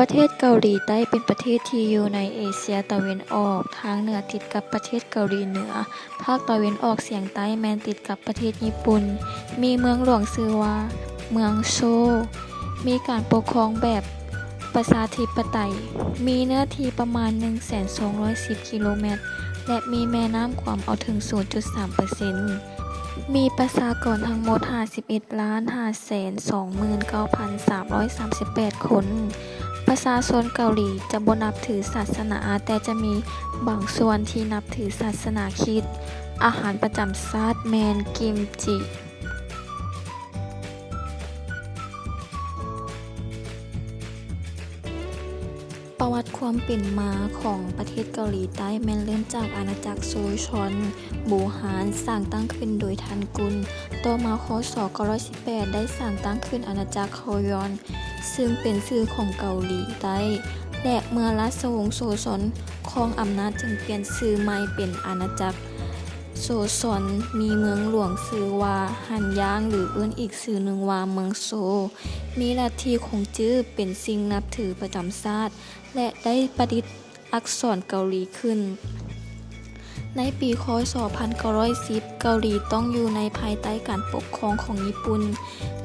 ประเทศเกาหลีใต้เป็นประเทศที่อยู่ในเอเชียตะวันออกทางเหนือติดกับประเทศเกาหลีเหนือภาคตะวันออกเฉียงใต้แม่นติดกับประเทศญี่ปุ่นมีเมืองหลวงชื่อว่าเมืองโซลมีการปกครองแบบประชาธิปไตยมีเนื้อที่ประมาณ 1,210 กิโลเมตรและมีแม่น้ำความเอาถึง 0.3% มีประชากรทั้งหมด 51,529,338 คน ประชาชนเกาหลีจะบ่นับถือศาสนาแต่จะมีบางส่วนที่นับถือศาสนาคริสต์อาหารประจำชาติแมนกิมจิประวัติความเป็นมาของประเทศเกาหลีใต้แม่นเริ่มจากอาณาจักรโซลชอนบูฮานสร้างตั้งขึ้นโดยทันกุลต่อมาคศ918ได้สร้างตั้งขึ้นอาณาจักรโคยอนซึ่งเป็นชื่อของเกาหลีใต้และเมื่อราชวงศ์โซลชอนครองอำนาจจึงเปลี่ยนชื่อใหม่เป็นอาณาจักรโซลชอนมีเมืองหลวงชื่อว่าฮันยางหรือเอิ้นอีกชื่อหนึ่งว่าเมืองโซลมีลัทธิคงจื้อเป็นสิ่งนับถือประจำชาติและได้ประดิษฐ์อักษรเกาหลีขึ้นในปีค.ศ. 1910 เกาหลีต้องอยู่ในภายใต้การปกครองของญี่ปุ่น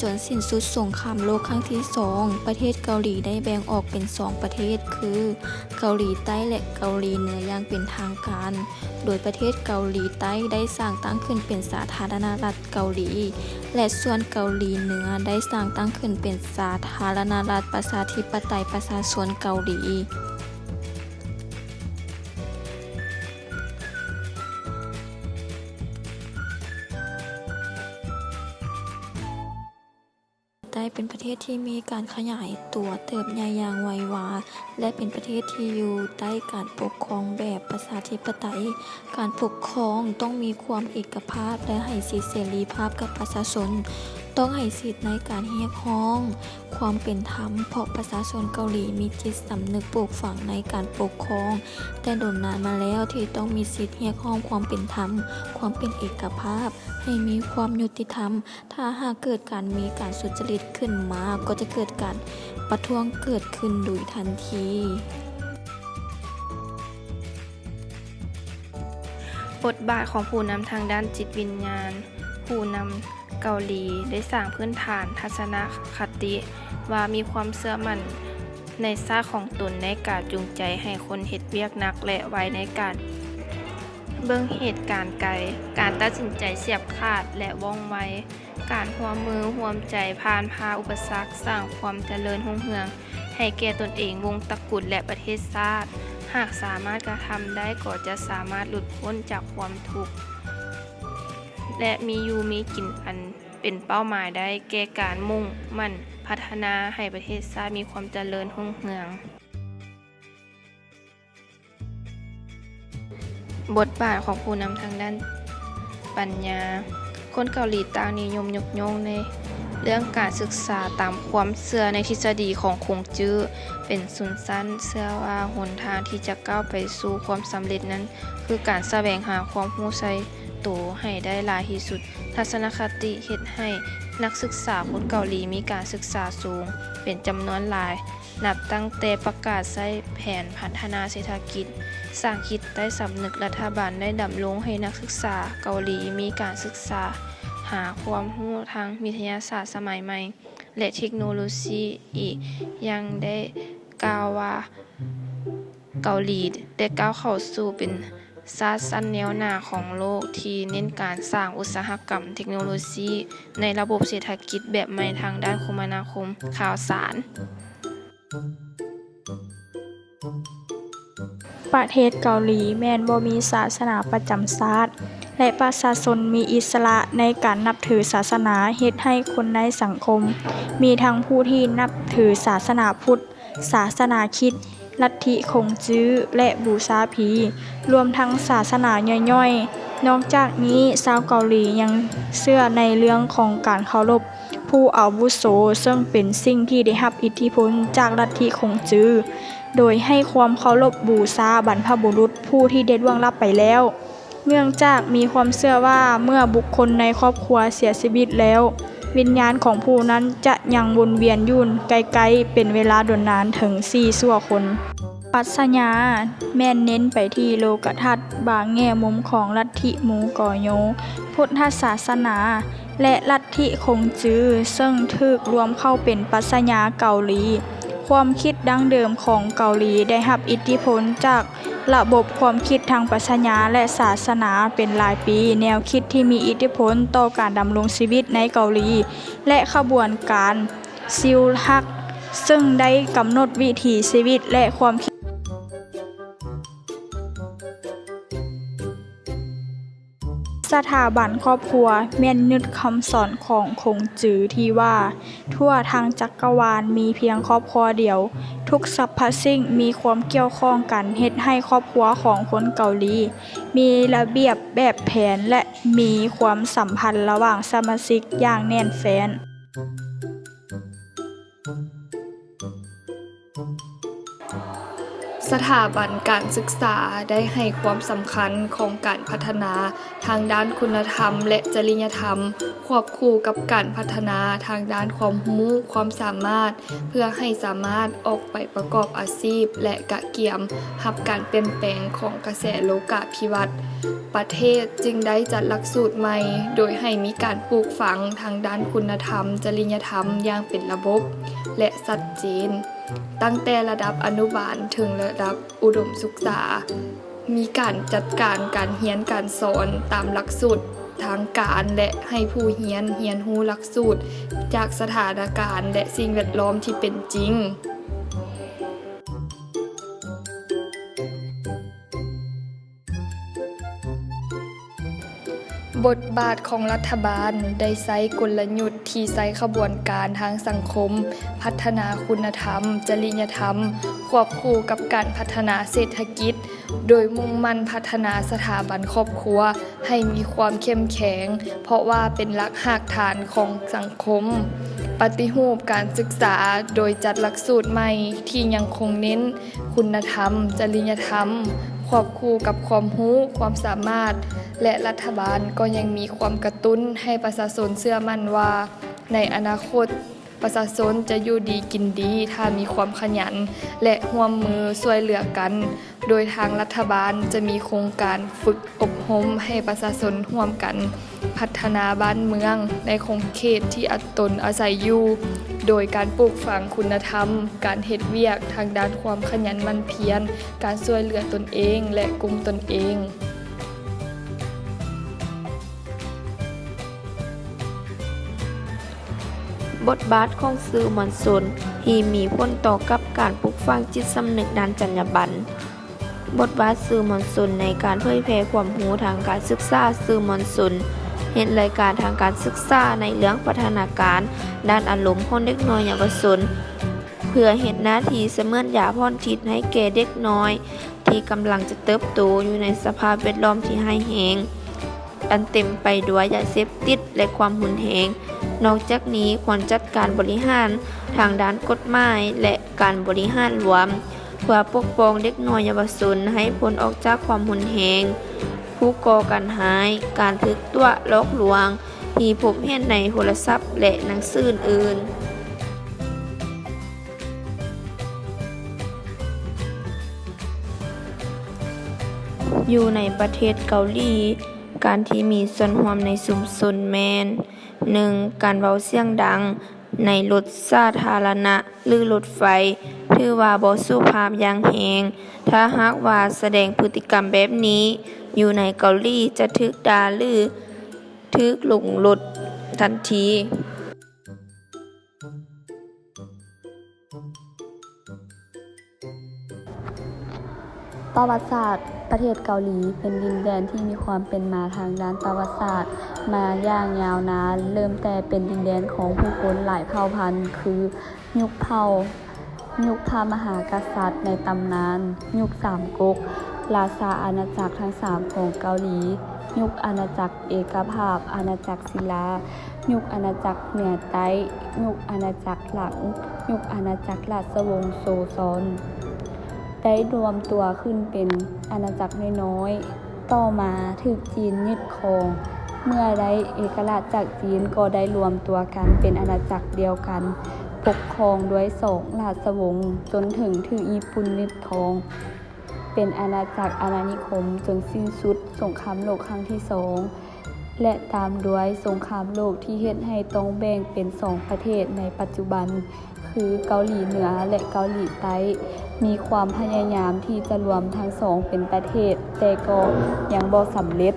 จนสิ้นสุดสงครามโลกครั้งที่ 2ประเทศเกาหลีได้แบ่งออกเป็น2ประเทศคือเกาหลีใต้และเกาหลีเหนืออย่างเป็นทางการโดยประเทศเกาหลีใต้ได้สร้างตั้งขึ้นเป็นสาธารณรัฐเกาหลีและส่วนเกาหลีเหนือได้สร้างตั้งขึ้นเป็นสาธารณรัฐประชาธิปไตยประชาชนเกาหลีใต้เป็นประเทศที่มีการขยายตัวเติบใหญ่อย่างไววาและเป็นประเทศที่อยู่ใต้การปกครองแบบประชาธิปไตยการปกครองต้องมีความเอกภาพและให้สิทธิเสรีภาพกับประชาชนต้องให้สิทธิในการเรียกร้องความเป็นธรรมเพราะประชาชนเกาหลีมีจิตสำนึกปลูกฝังในการปกครองแต่โดนนานมาแล้วที่ต้องมีสิทธิเรียกร้องความเป็นธรรมความเป็นเอกภาพให้มีความยุติธรรมถ้าหากเกิดการมีการสุจริตขึ้นมาก็จะเกิดการประท้วงเกิดขึ้นโดยทันทีบทบาทของผู้นำทางด้านจิตวิญญาณผู้นำเกาหลีได้สร้างพื้นฐานทัศนคติว่ามีความเชื่อมั่นในชาติของตนในการจูงใจให้คนเฮ็ดเวียกหนักและไวในการเบิ่งเหตุการณ์ไกลการตัดสินใจเฉียบขาดและว่องไวการร่วมมือร่วมใจผ่านพาอุปสรรคสร้างความเจริญรุ่งเรืองให้แก่ตนเองวงตระกูลและประเทศชาติหากสามารถกระทำได้ก็จะสามารถหลุดพ้นจากความทุกข์และมีอยู่มีกินอันเป็นเป้าหมายได้แก่การมุ่งมั่นพัฒนาให้ประเทศชาติมีความเจริญรุ่งเรืองบทบาทของผู้นำทางด้านปัญญาคนเกาหลีต่างนิยมยกย่องในเรื่องการศึกษาตามความเชื่อในทฤษฎีของคงจื้อเป็นสุนทรเชื่อว่าหนทางที่จะก้าวไปสู่ความสำเร็จนั้นคือการแสวงหาความรู้ใช้ตัวให้ได้หลายที่สุดทัศนคติเฮ็ดให้นักศึกษาคนเกาหลีมีการศึกษาสูงเป็นจำนวนหลายนับตั้งแต่ประกาศใช้แผนพัฒนาเศรษฐกิจสร้างคิดใต้สำนึกรัฐบาลได้ดำรงให้นักศึกษาเกาหลีมีการศึกษาหาความรู้ทางวิทยาศาสตร์สมัยใหม่และเทคโนโลยีอีกยังได้กล่าวว่าเกาหลีได้ก้าวเข้าสู่เป็นชาติชั้นแนวหน้าของโลกที่เน้นการสร้างอุตสาหกรรมเทคโนโลยีในระบบเศรษฐกิจแบบใหม่ทางด้านคมนาคมข่าวสารประเทศเกาหลีแม้นบ่มีศาสนาประจำชาติและประชาชนมีอิสระในการนับถือศาสนาเฮ็ดให้คนในสังคมมีทั้งผู้ที่นับถือศาสนาพุทธศาสนาคริสต์ลัทธิคงจื้อและบูชาผีรวมทั้งศาสนาย่อยๆนอกจากนี้ชาวเกาหลียังเชื่อในเรื่องของการเคารพผู้อาวุโสซึ่งเป็นสิ่งที่ได้รับอิทธิพลจากลัทธิคงจื้อโดยให้ความเคารพบูชาบรรพบุรุษผู้ที่ได้ล่วงลับไปแล้วเนื่องจากมีความเชื่อว่าเมื่อบุคคลในครอบครัวเสียชีวิตแล้ว วิญญาณของผู้นั้นจะยังวนเวียนอยู่ไกลๆเป็นเวลาดนนานถึง4ชั่วคน ปรัชญาแม่นเน้นไปที่โลกทัศน์บางแง่มุมของลัทธิมูก่อโย พุทธศาสนา และลัทธิคงจื้อซึ่งถูกรวมเข้าเป็นปรัชญาเกาหลี ความคิดดั้งเดิมของเกาหลีได้รับอิทธิพลจากระบบความคิดทางปรัชญาและศาสนาเป็นหลายปี แนวคิดที่มีอิทธิพลต่อการดำรงชีวิตในเกาหลี และขบวนการซิลฮัก ซึ่งได้กำหนดวิถีชีวิตและความคิดสถาบันครอบครัวแม่นยึดคำสอนของคงจือที่ว่าทั่วทางจักรวาลมีเพียงครอบครัวเดียวทุกสรรพสิ่งมีความเกี่ยวข้องกันเฮ็ดให้ครอบครัวของคนเกาหลีมีระเบียบแบบแผนและมีความสัมพันธ์ระหว่างสมาชิกอย่างแน่นแฟ้นสถาบันการศึกษาได้ให้ความสำคัญของการพัฒนาทางด้านคุณธรรมและจริยธรรมควบคู่กับการพัฒนาทางด้านความรู้ความสามารถเพื่อให้สามารถออกไปประกอบอาชีพและกะเกียมรับการเปลี่ยนแปลงของกระแสโลกาภิวัตน์ประเทศจึงได้จัดหลักสูตรใหม่โดยให้มีการปลูกฝังทางด้านคุณธรรมจริยธรรมอย่างเป็นระบบและชัดเจนตั้งแต่ระดับอนุบาลถึงระดับอุดมศึกษามีการจัดการการเรียนการสอนตามหลักสูตรทางการและให้ผู้เรียนรู้หลักสูตรจากสถานการณ์และสิ่งแวดล้อมที่เป็นจริงบทบาทของรัฐบาลได้ใช้กลยุทธ์ที่ใช้ขบวนการทางสังคมพัฒนาคุณธรรมจริยธรรมควบคู่กับการพัฒนาเศรษฐกิจโดยมุ่งมั่นพัฒนาสถาบันครอบครัวให้มีความเข้มแข็งเพราะว่าเป็นหลักรากฐานของสังคมปฏิรูปการศึกษาโดยจัดหลักสูตรใหม่ที่ยังคงเน้นคุณธรรมจริยธรรมควบคู่กับความรู้ความสามารถและรัฐบาลก็ยังมีความกระตุ้นให้ประชาชนเชื่อมั่นว่าในอนาคตประชาชนจะอยู่ดีกินดีถ้ามีความขยันและร่วมมือช่วยเหลือกันโดยทางรัฐบาลจะมีโครงการฝึกอบรมให้ประชาชนร่วมกันพัฒนาบ้านเมืองในคงเขตที่ตนอาศัยอยู่โดยการปลูกฝังคุณธรรมการเฮ็ดเวียกทางด้านความขยันหมั่นเพียรการช่วยเหลือตนเองและกลุ่มตนเองบทบาทของสื่อมวลชนที่มีผลต่อกับการปลูกฝังจิตสำนึกด้านจรรยาบรรณบทบาทสื่อมวลชนในการเผยแพร่ความรู้ทางการศึกษาสื่อมวลชนเฮ็ดรายการทางการศึกษาในเรื่องพัฒนาการด้านอารมณ์ของเด็กน้อยเยาวชนเพื่อเฮ็ดหน้าที่เสมือนยาพ่นพิษให้แก่เด็กน้อยที่กำลังจะเติบโตอยู่ในสภาพแวดล้อมที่ร้ายแรงอันเต็มไปด้วยยาเสพติดและความหุนแหงนอกจากนี้ควรจัดการบริหารทางด้านกฎหมายและการบริหารรวมเพื่อปกป้องเด็กน้อยเยาวชนให้พ้นออกจากความหุนแหงผู้ก่อการหายการถึกตัวหลอกลวงที่พบเห็นในโทรศัพท์และหนังสืออื่นอยู่ในประเทศเกาหลีการที่มีส่วนร่วมในชุมชนแมน 1. การเว้าเสียงดังในรถสาธารณะหรือรถไฟถือว่าบ่สุภาพอย่างแรงถ้าหากว่าแสดงพฤติกรรมแบบนี้อยู่ในเกาหลีจะถูกด่าหรือถูกลงโทษทันทีประวัติศาสตร์ประเทศเกาหลีเป็นดินแดนที่มีความเป็นมาทางด้านประวัติศาสตร์มาอย่างยาวนานเริ่มแต่เป็นดินแดนของผู้คนหลายเผ่าพันธุ์คือยุคพระมหากษัตริย์ในตำนานยุคสามก๊กราชาอาณาจักรทั้ง3ของเกาหลียุคอาณาจักรเอกภาพอาณาจักรศิลายุคอาณาจักรเหนือใต้ยุคอาณาจักรหลังยุคอาณาจักรราชวงศ์โซซอนได้รวมตัวขึ้นเป็นอาณาจักรน้อยๆต่อมาถูกจีนยึดครอง เมื่อได้เอกราชจากจีนก็ได้รวมตัวกันเป็นอาณาจักรเดียวกัน ปกครองด้วยสองราชวงศ์จนถึงญี่ปุ่นยึดครอง เป็นอาณาจักรอาณานิคมจนสิ้นสุดสงครามโลกครั้งที่สองและตามด้วยสงครามโลกที่เฮ็ดให้ต้องแบ่งเป็นสองประเทศในปัจจุบัน คือเกาหลีเหนือและเกาหลีใต้มีความพยายามที่จะรวมทั้งสองเป็นประเทศ แต่ก็ยังบ่สำเร็จ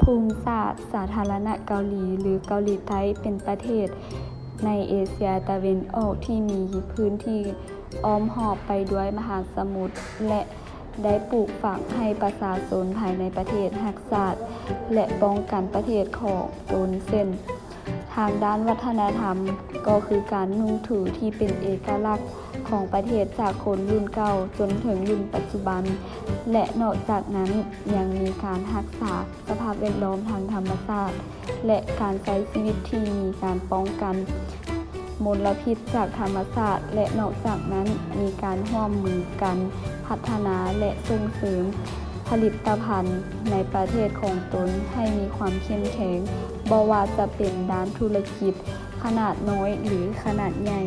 ภูมิศาสตร์สาธารณเกาหลีหรือเกาหลีใต้เป็นประเทศในเอเชียตะวันออกที่มีพื้นที่อ้อมหอบไปด้วยมหาสมุทรและได้ปลูกฝังให้ประชาชนภายในประเทศรักษาและป้องกันประเทศของตนเช่นทางด้านวัฒนธรรมก็คือการนุ่งถือที่เป็นเอกลักษณ์ของประเทศจากคนรุ่นเก่าจนถึงรุ่นปัจจุบัน และนอกจากนั้นยังมีการรักษาสภาพแวดล้อมทางธรรมชาติและการใช้ชีวิตที่มีการป้องกันมลพิษจากธรรมชาติและนอกจากนั้นมีการร่วมมือกันพัฒนาและส่งเสริมผลิตภัณฑ์ในประเทศของตนให้มีความเข้มแข็งบ่ว่าจะเป็นด้านธุรกิจขนาดน้อยหรือขนาดใหญ่